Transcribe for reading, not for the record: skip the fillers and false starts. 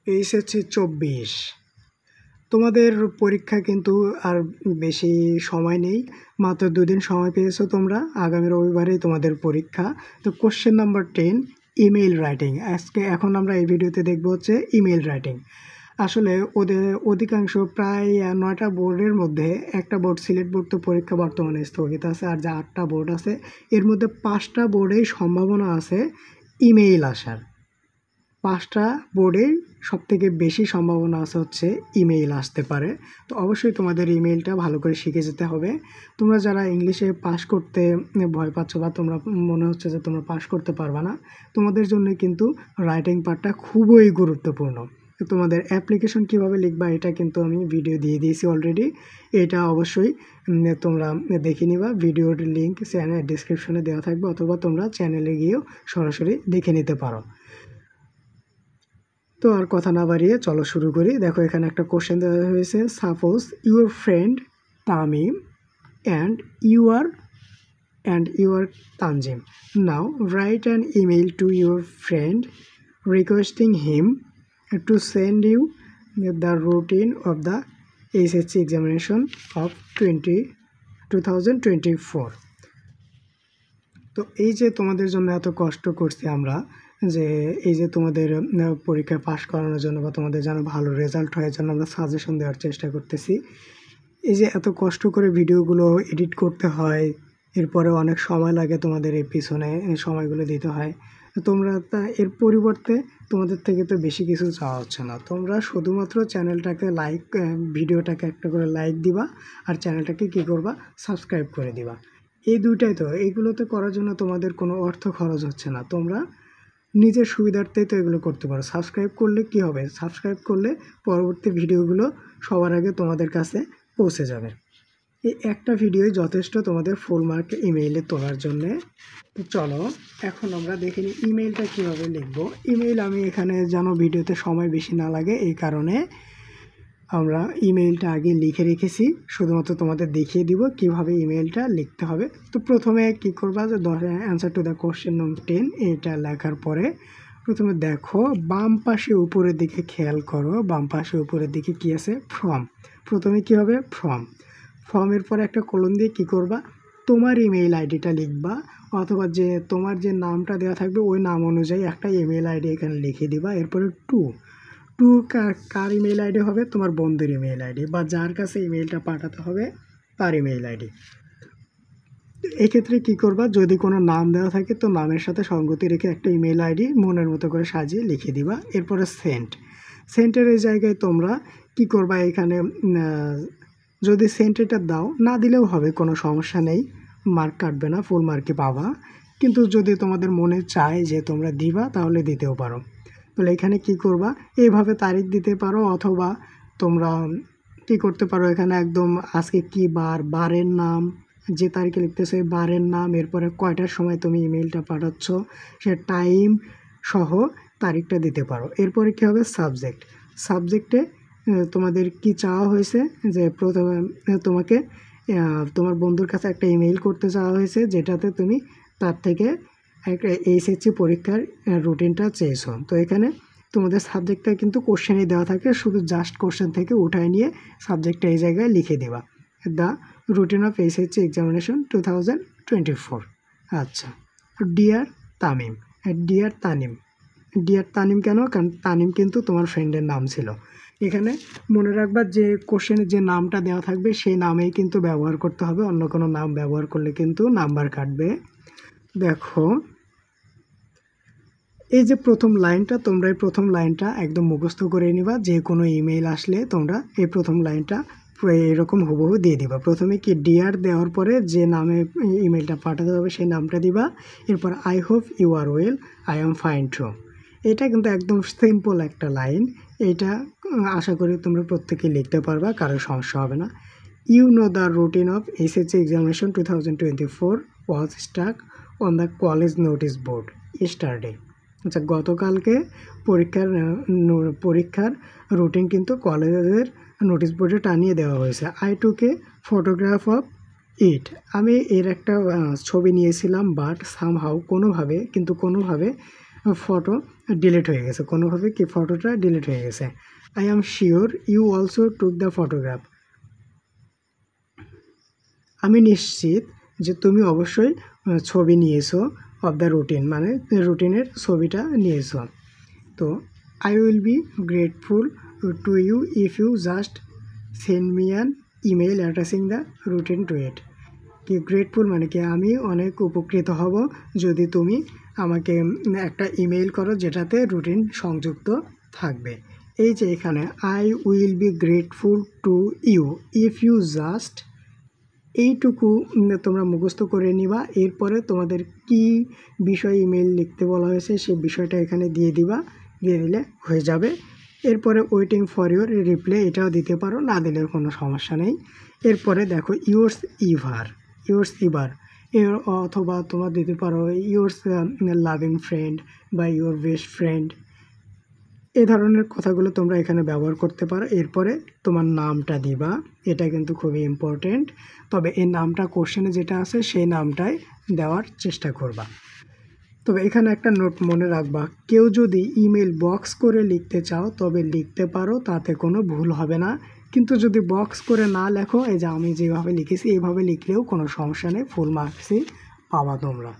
HSC 24 তোমাদের পরীক্ষা কিন্তু আর বেশি সময় নেই, মাত্র 2 দিন সময় পেয়েছো তোমরা। আগামী রবিবারেই তোমাদের পরীক্ষা। তো কোশ্চেন নাম্বার 10 ইমেইল রাইটিং। এখন আমরা এই ভিডিওতে দেখব হচ্ছে ইমেইল রাইটিং। আসলে ওদের অধিকাংশ প্রায় 9টা বোর্ডের মধ্যে একটা বোর্ড সিলেট বোর্ড তো পরীক্ষা বর্তমানে স্থগিত আছে, আর যে 8টা বোর্ড আছে এর মধ্যে 5টা বোর্ডেই সম্ভাবনা আছে ইমেইল আসার। 5টা বোর্ডেই সবথেকে বেশি সম্ভাবনা আছে হচ্ছে ইমেইল আসতে পারে। তো অবশ্যই তোমাদের ইমেইলটা ভালো করে শিখে যেতে হবে। তোমরা যারা ইংলিশে পাস করতে ভয় পাচ্ছ বা তোমরা মনে হচ্ছে যে তোমরা পাস করতে পারবে না, তোমাদের জন্য কিন্তু রাইটিং পার্টটা খুবই গুরুত্বপূর্ণ। তোমাদের অ্যাপ্লিকেশন কিভাবে লিখবা এটা কিন্তু আমি ভিডিও দিয়ে দিয়েছি অলরেডি। এটা অবশ্যই তোমরা দেখে নিবা। ভিডিওর লিঙ্ক চ্যানেল ডিসক্রিপশনে দেওয়া থাকবে, অথবা তোমরা চ্যানেলে গিয়েও সরাসরি দেখে নিতে পারো। তো আর কথা না বাড়িয়ে চলো শুরু করি। দেখো এখানে একটা কোশ্চেন দেওয়া হয়েছে, suppose your friend Tamim and you are Tanzim. Now write an email to your friend requesting him to send you the routine of the HSC examination of 2024। তো এই যে তোমাদের জন্য এত কষ্ট করছি আমরা, যে এই যে তোমাদের পরীক্ষায় পাশ করানোর জন্য বা তোমাদের যেন ভালো রেজাল্ট হয় জন্য আমরা সাজেশন দেওয়ার চেষ্টা করতেছি। এই যে এত কষ্ট করে ভিডিওগুলো এডিট করতে হয়, এরপরে অনেক সময় লাগে তোমাদের এই পিছনে সময়গুলো দিতে হয়। তোমরা এর পরিবর্তে তোমাদের থেকে তো বেশি কিছু চাওয়া হচ্ছে না। তোমরা শুধুমাত্র চ্যানেলটাকে ভিডিওটাকে একটা করে লাইক দিবা, আর চ্যানেলটাকে কী করবা, সাবস্ক্রাইব করে দিবা। এই দুইটাই তো, এইগুলোতে করার জন্য তোমাদের কোনো অর্থ খরচ হচ্ছে না। তোমরা নিজের সুবিধার্থেই তো এগুলো করতে পারো। সাবস্ক্রাইব করলে কি হবে, সাবস্ক্রাইব করলে পরবর্তী ভিডিওগুলো সবার আগে তোমাদের কাছে পৌঁছে যাবে। এই একটা ভিডিওই যথেষ্ট তোমাদের ফুল মার্ক ইমেইলে তোলার জন্যে। তো চলো এখন আমরা দেখে নিই ইমেইলটা কীভাবে লিখব। ইমেইল আমি এখানে যেন ভিডিওতে সময় বেশি না লাগে এই কারণে আমরা ইমেইলটা আগে লিখে রেখেছি, শুধুমাত্র তোমাদের দেখিয়ে দিব কিভাবে ইমেইলটা লিখতে হবে। তো প্রথমে কি করবা, যে answer to the question number 10 এটা লেখার পরে প্রথমে দেখো বাম পাশে উপরের দিকে খেয়াল করো, বাম পাশে উপরের দিকে কি আছে, ফ্রম। প্রথমে কি হবে, ফর্মের পরে একটা কলম দিয়ে কি করবা, তোমার ইমেইল আইডিটা লিখবা, অথবা যে তোমার যে নামটা দেওয়া থাকবে ওই নাম অনুযায়ী একটা ইমেইল আইডি এখানে লিখে দিবা। এরপরে টু কার ইমেইল আইডি হবে, তোমার বন্ধুর ইমেইল আইডি বা যার কাছে ইমেইলটা পাঠাতে হবে তার ইমেইল আইডি। এক্ষেত্রে কি করবা, যদি কোনো নাম দেওয়া থাকে তো নামের সাথে সঙ্গতি রেখে একটা ইমেইল আইডি মনের মতো করে সাজিয়ে লিখে দিবা। এরপরে সেন্টের এই জায়গায় তোমরা কি করবা, এখানে যদি সেন্টেরটা দাও, না দিলেও হবে, কোনো সমস্যা নেই, মার্ক কাটবে না, ফুল মার্কে পাবা। কিন্তু যদি তোমাদের মনে চায় যে তোমরা দিবা তাহলে দিতেও পারো। তাহলে এখানে কি করবা, এইভাবে তারিখ দিতে পারো, অথবা তোমরা কি করতে পারো, এখানে একদম আজকে কি বারের নাম, যে তারিখে লিখতেছে বারের নাম, এরপরে কয়টার সময় তুমি ইমেইলটা পাঠাচ্ছ সে টাইম সহ তারিখটা দিতে পারো। এরপরে কী হবে, সাবজেক্টে তোমাদের কি চাওয়া হয়েছে, যে প্রথমে তোমাকে তোমার বন্ধুর কাছে একটা ইমেইল করতে চাওয়া হয়েছে যেটাতে তুমি তার থেকে একটা এইচএসসি পরীক্ষার রুটিনটা চেয়েছো। তো এখানে তোমাদের সাবজেক্টটা কিন্তু কোশ্চেনই দেওয়া থাকে, শুধু জাস্ট কোশ্চেন থেকে উঠায় নিয়ে সাবজেক্টটা এই জায়গায় লিখে দেবা, the routine of HSC examination 2024। আচ্ছা, ডিয়ার তানিম কেন, কারণ তানিম কিন্তু তোমার ফ্রেন্ডের নাম ছিল। এখানে মনে রাখবা যে কোশ্চেনের যে নামটা দেওয়া থাকবে সেই নামেই কিন্তু ব্যবহার করতে হবে, অন্য কোনো নাম ব্যবহার করলে কিন্তু নাম্বার কাটবে। দেখো এই যে প্রথম লাইনটা, তোমরা এই প্রথম লাইনটা একদম মুখস্থ করে নিবা। যে কোনো ইমেইল আসলে তোমরা এই প্রথম লাইনটা এরকম হুবহু দিয়ে দিবা। প্রথমে কি ডিয়ার দেওয়ার পরে যে নামে ইমেইলটা পাঠাতে হবে সেই নামটা দিবা। এরপর I hope you are well, I am fine too. এটা কিন্তু একদম সিম্পল একটা লাইন, এইটা আশা করি তোমরা প্রত্যেকেই লিখতে পারবা, কারো সমস্যা হবে না। You know the routine of HSC examination 2024 was stuck on the college notice board yesterday. আচ্ছা, গতকালকে পরীক্ষার রুটিন কিন্তু কলেজের নোটিশ বোর্ডে টানিয়ে দেওয়া হয়েছে। I took a photograph of it. আমি এর একটা ছবি নিয়েছিলাম, বাট সামহাউ কোনোভাবে ফটো ডিলিট হয়ে গেছে, কোনোভাবে কি ফটোটা ডিলিট হয়ে গেছে। I am sure you also took the photograph. আমি নিশ্চিত যে তুমি অবশ্যই ছবি নিয়েছো অফ দ্য রুটিন, মানে রুটিনের ছবিটা নিয়েছো। তো I will be grateful to you if you just send me an email attaching the routine to it. কি গ্রেটফুল মানে কি আমি অনেক উপকৃত হব যদি তুমি আমাকে একটা ইমেল করো যেটাতে রুটিন সংযুক্ত থাকবে। এই যে এখানে I will be grateful to you if you just, এইটুকু তোমরা মুখস্থ করে নিবা। এরপরে তোমাদের কি বিষয়ে ইমেল লিখতে বলা হয়েছে সেই বিষয়টা এখানে দিয়ে দিবা, দিয়ে দিলে হয়ে যাবে। এরপরে ওয়েটিং ফর ইউর রিপ্লাই, এটাও দিতে পারো, না দিলেও কোনো সমস্যা নেই। এরপরে দেখো ইয়োর্স ইভার এর অথবা তোমরা দিতে পারো ইয়োর্স লাভিং ফ্রেন্ড বা ইয়োর বেস্ট ফ্রেন্ড, এই ধরনের কথাগুলো তোমরা এখানে ব্যবহার করতে পারো। এরপরে তোমার নামটা দিবা, এটা কিন্তু খুবই ইম্পর্টেন্ট। তবে এই নামটা কোশ্চেনে যেটা আছে সেই নামটাই দেওয়ার চেষ্টা করবা। তবে এখানে একটা নোট মনে রাখবা, কেউ যদি ইমেল বক্স করে লিখতে চাও তবে লিখতে পারো, তাতে কোনো ভুল হবে না। কিন্তু যদি বক্স করে না লেখো, এই যে আমি যেভাবে লিখেছি এইভাবে লিখলেও কোনো সমস্যা নেই, ফুল মার্কসই পাবা তোমরা।